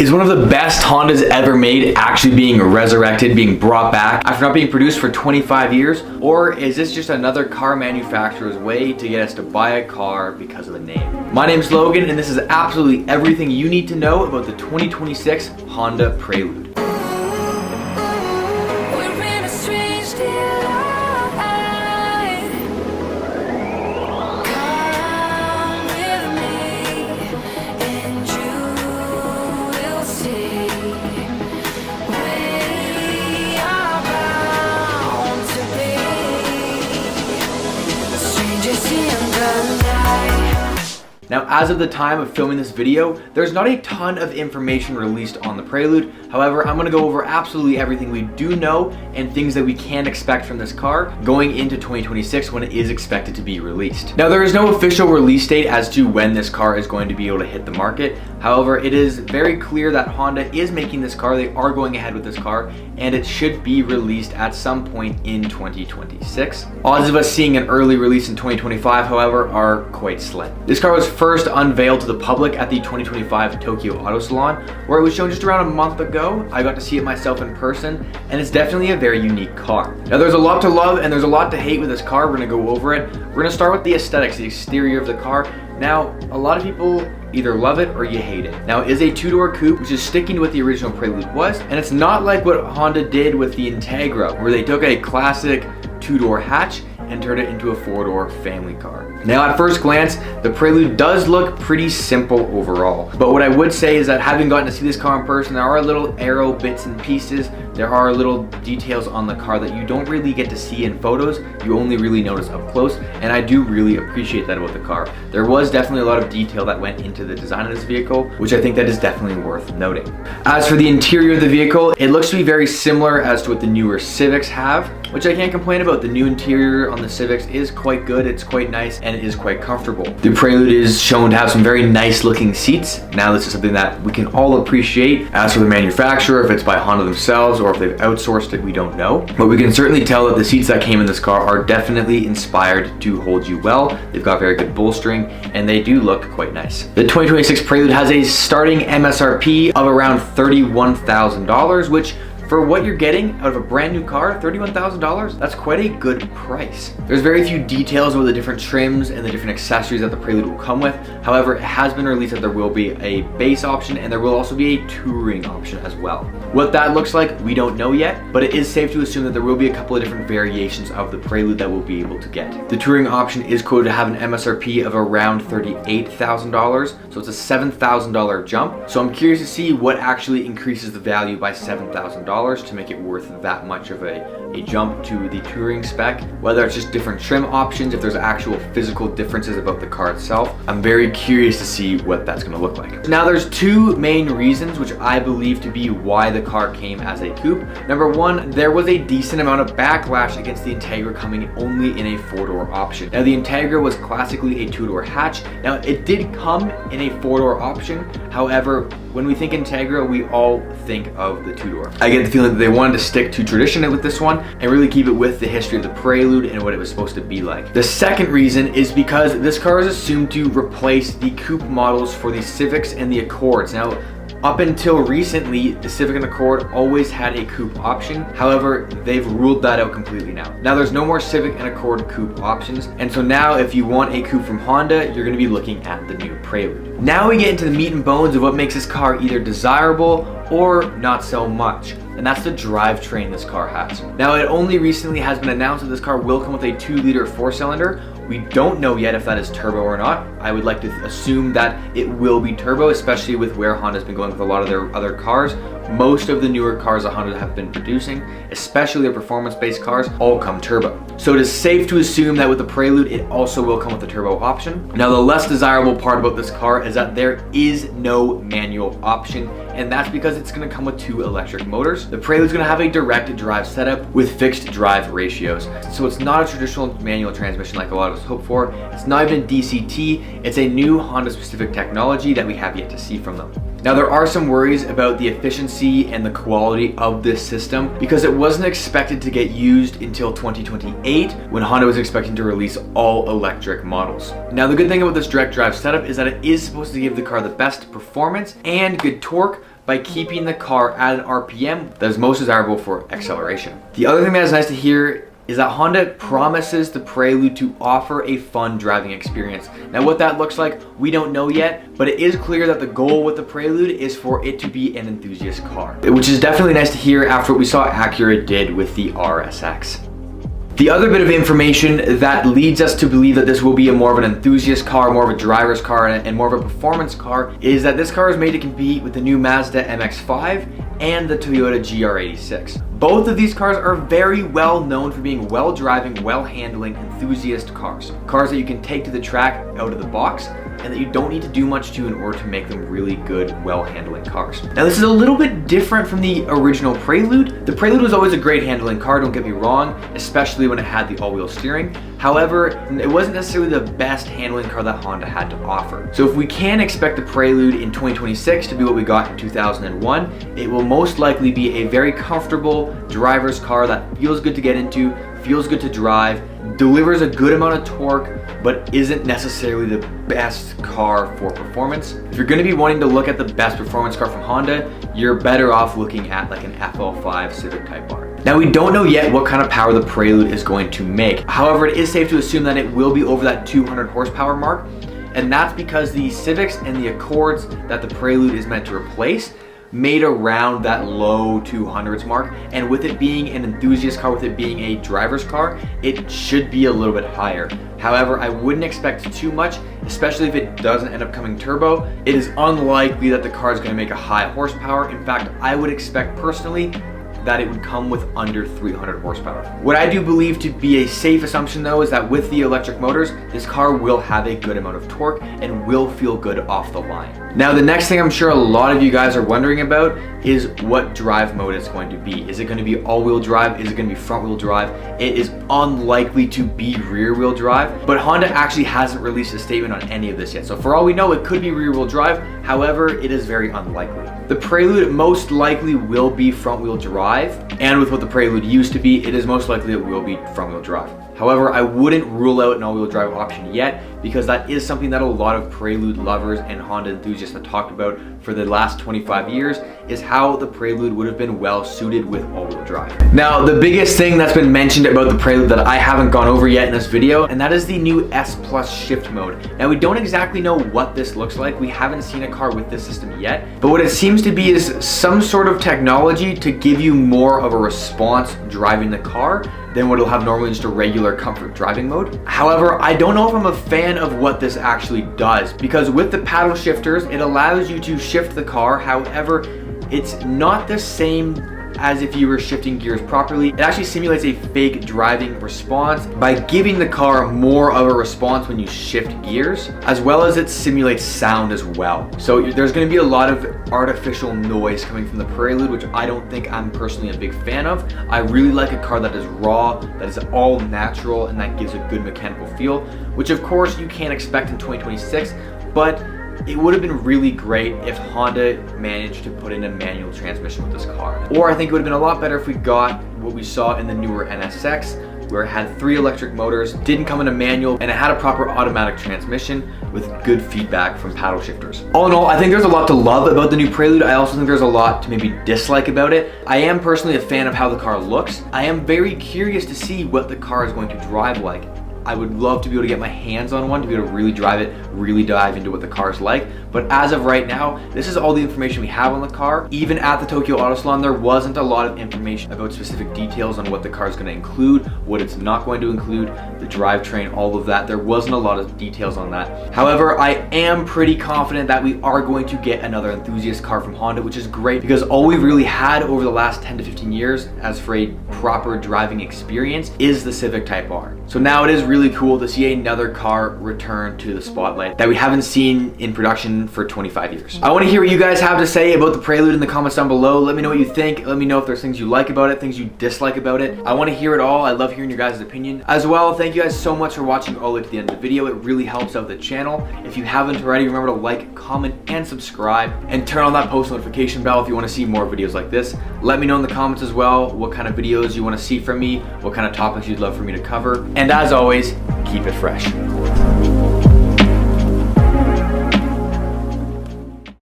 Is one of the best Hondas ever made actually being resurrected, being brought back after not being produced for 25 years? Or is this just another car manufacturer's way to get us to buy a car because of the name? My name's Logan, and this is absolutely everything you need to know about the 2026 Honda Prelude. Now, as of the time of filming this video, there's not a ton of information released on the Prelude. However, I'm gonna go over absolutely everything we do know and things that we can expect from this car going into 2026 when it is expected to be released. Now, there is no official release date as to when this car is going to be able to hit the market. However, it is very clear that Honda is making this car. They are going ahead with this car, and it should be released at some point in 2026. Odds of us seeing an early release in 2025, however, are quite slim. This car was first unveiled to the public at the 2025 Tokyo Auto Salon, where it was shown just around a month ago. I got to see it myself in person, and it's definitely a very unique car. Now, there's a lot to love and there's a lot to hate with this car. We're gonna go over it. We're gonna start with the aesthetics, the exterior of the car. Now, a lot of people either love it or you hate it. Now, it is a two-door coupe, which is sticking to what the original Prelude was, and it's not like what Honda did with the Integra, where they took a classic two-door hatch and turned it into a four-door family car. Now, at first glance, the Prelude does look pretty simple overall. But what I would say is that having gotten to see this car in person, there are little aero bits and pieces. There are little details on the car that you don't really get to see in photos. You only really notice up close, and I do really appreciate that about the car. There was definitely a lot of detail that went into the design of this vehicle, which I think that is definitely worth noting. As for the interior of the vehicle, it looks to be very similar as to what the newer Civics have, which I can't complain about. The new interior on the Civics is quite good, it's quite nice, and it is quite comfortable. The Prelude is shown to have some very nice looking seats. Now, this is something that we can all appreciate. As for the manufacturer, if it's by Honda themselves or if they've outsourced it, we don't know. But we can certainly tell that the seats that came in this car are definitely inspired to hold you well. They've got very good bolstering, and they do look quite nice. The 2026 Prelude has a starting MSRP of around $31,000, which for what you're getting out of a brand new car, $31,000, that's quite a good price. There's very few details about the different trims and the different accessories that the Prelude will come with. However, it has been released that there will be a base option and there will also be a touring option as well. What that looks like, we don't know yet, but it is safe to assume that there will be a couple of different variations of the Prelude that we'll be able to get. The touring option is quoted to have an MSRP of around $38,000, so it's a $7,000 jump. So I'm curious to see what actually increases the value by $7,000 to make it worth that much of a jump to the touring spec, whether it's just different trim options, if there's actual physical differences about the car itself. I'm very curious to see what that's going to look like. Now, there's two main reasons which I believe to be why the car came as a coupe. Number one, there was a decent amount of backlash against the Integra coming only in a four-door option. Now, the Integra was classically a two-door hatch. Now, it did come in a four-door option. However, when we think Integra, we all think of the two-door. I get the feeling that they wanted to stick to tradition with this one and really keep it with the history of the Prelude and what it was supposed to be like. The second reason is because this car is assumed to replace the coupe models for the Civics and the Accords. Now, up until recently, the Civic and Accord always had a coupe option. However, they've ruled that out completely now. Now, there's no more Civic and Accord coupe options. And so now, if you want a coupe from Honda, you're gonna be looking at the new Prelude. Now we get into the meat and bones of what makes this car either desirable or not so much. And that's the drivetrain this car has. Now, it only recently has been announced that this car will come with a 2-liter 4-cylinder. We don't know yet if that is turbo or not. I would like to assume that it will be turbo, especially with where Honda's been going with a lot of their other cars. Most of the newer cars that Honda have been producing, especially their performance-based cars, all come turbo. So it is safe to assume that with the Prelude, it also will come with a turbo option. Now, the less desirable part about this car is that there is no manual option, and that's because it's gonna come with 2 electric motors. The Prelude's gonna have a direct drive setup with fixed drive ratios. So it's not a traditional manual transmission like a lot of us hope for. It's not even DCT, it's a new Honda specific technology that we have yet to see from them. Now, there are some worries about the efficiency and the quality of this system because it wasn't expected to get used until 2028 when Honda was expecting to release all electric models. Now, the good thing about this direct drive setup is that it is supposed to give the car the best performance and good torque, by keeping the car at an RPM that is most desirable for acceleration. The other thing that is nice to hear is that Honda promises the Prelude to offer a fun driving experience. Now what that looks like, we don't know yet, but it is clear that the goal with the Prelude is for it to be an enthusiast car, which is definitely nice to hear after what we saw Acura did with the RSX. The other bit of information that leads us to believe that this will be more of an enthusiast car, more of a driver's car, and more of a performance car is that this car is made to compete with the new Mazda MX-5 and the Toyota GR86. Both of these cars are very well known for being well-driving, well-handling, enthusiast cars. Cars that you can take to the track out of the box and that you don't need to do much to in order to make them really good, well-handling cars. Now this is a little bit different from the original Prelude. The Prelude was always a great handling car, don't get me wrong, especially when it had the all-wheel steering. However, it wasn't necessarily the best handling car that Honda had to offer. So if we can expect the Prelude in 2026 to be what we got in 2001, it will most likely be a very comfortable driver's car that feels good to get into, feels good to drive, delivers a good amount of torque, but isn't necessarily the best car for performance. If you're gonna be wanting to look at the best performance car from Honda, you're better off looking at like an FL5 Civic Type R. Now we don't know yet what kind of power the Prelude is going to make. However, it is safe to assume that it will be over that 200 horsepower mark, and that's because the Civics and the Accords that the Prelude is meant to replace made around that low 200s mark, and with it being an enthusiast car, with it being a driver's car, it should be a little bit higher. However, I wouldn't expect too much, especially if it doesn't end up coming turbo. It is unlikely that the car is going to make a high horsepower. In fact, I would expect personally that it would come with under 300 horsepower. What I do believe to be a safe assumption though is that with the electric motors, this car will have a good amount of torque and will feel good off the line. Now the next thing I'm sure a lot of you guys are wondering about is what drive mode it's going to be. Is it going to be all-wheel drive? Is it going to be front-wheel drive? It is unlikely to be rear-wheel drive, but Honda actually hasn't released a statement on any of this yet. So for all we know, it could be rear-wheel drive. However, it is very unlikely. The Prelude most likely will be front-wheel drive, and with what the Prelude used to be, it is most likely it will be front-wheel drive. However, I wouldn't rule out an all-wheel drive option yet because that is something that a lot of Prelude lovers and Honda enthusiasts have talked about for the last 25 years is how the Prelude would have been well suited with all-wheel drive. Now, the biggest thing that's been mentioned about the Prelude that I haven't gone over yet in this video, and that is the new S Plus shift mode. Now, we don't exactly know what this looks like. We haven't seen a car with this system yet, but what it seems to be is some sort of technology to give you more of a response driving the car than what it'll have normally in just a regular comfort driving mode. However, I don't know if I'm a fan of what this actually does, because with the paddle shifters, it allows you to shift the car. However, it's not the same as if you were shifting gears properly. It actually simulates a fake driving response by giving the car more of a response when you shift gears, as well as it simulates sound as well. So there's going to be a lot of artificial noise coming from the Prelude, which I don't think I'm personally a big fan of. I really like a car that is raw, that is all natural, and that gives a good mechanical feel, which of course you can't expect in 2026, but it would have been really great if Honda managed to put in a manual transmission with this car. Or I think it would have been a lot better if we got what we saw in the newer NSX, where it had 3 electric motors, didn't come in a manual, and it had a proper automatic transmission with good feedback from paddle shifters. All in all, I think there's a lot to love about the new Prelude. I also think there's a lot to maybe dislike about it. I am personally a fan of how the car looks. I am very curious to see what the car is going to drive like. I would love to be able to get my hands on one, to be able to really drive it, really dive into what the car is like. But as of right now, this is all the information we have on the car. Even at the Tokyo Auto Salon, there wasn't a lot of information about specific details on what the car is going to include, what it's not going to include, the drivetrain, all of that. There wasn't a lot of details on that. However, I am pretty confident that we are going to get another enthusiast car from Honda, which is great because all we've really had over the last 10 to 15 years as for a proper driving experience is the Civic Type R. So now it is really cool to see another car return to the spotlight that we haven't seen in production for 25 years. I want to hear what you guys have to say about the Prelude in the comments down below. Let me know what you think. Let me know if there's things you like about it, things you dislike about it. I want to hear it all. I love hearing your guys' opinion. As well, thank you guys so much for watching all the way to the end of the video. It really helps out the channel. If you haven't already, remember to like, comment, and subscribe, and turn on that post notification bell if you want to see more videos like this. Let me know in the comments as well what kind of videos you want to see from me, what kind of topics you'd love for me to cover. And as always, keep it fresh.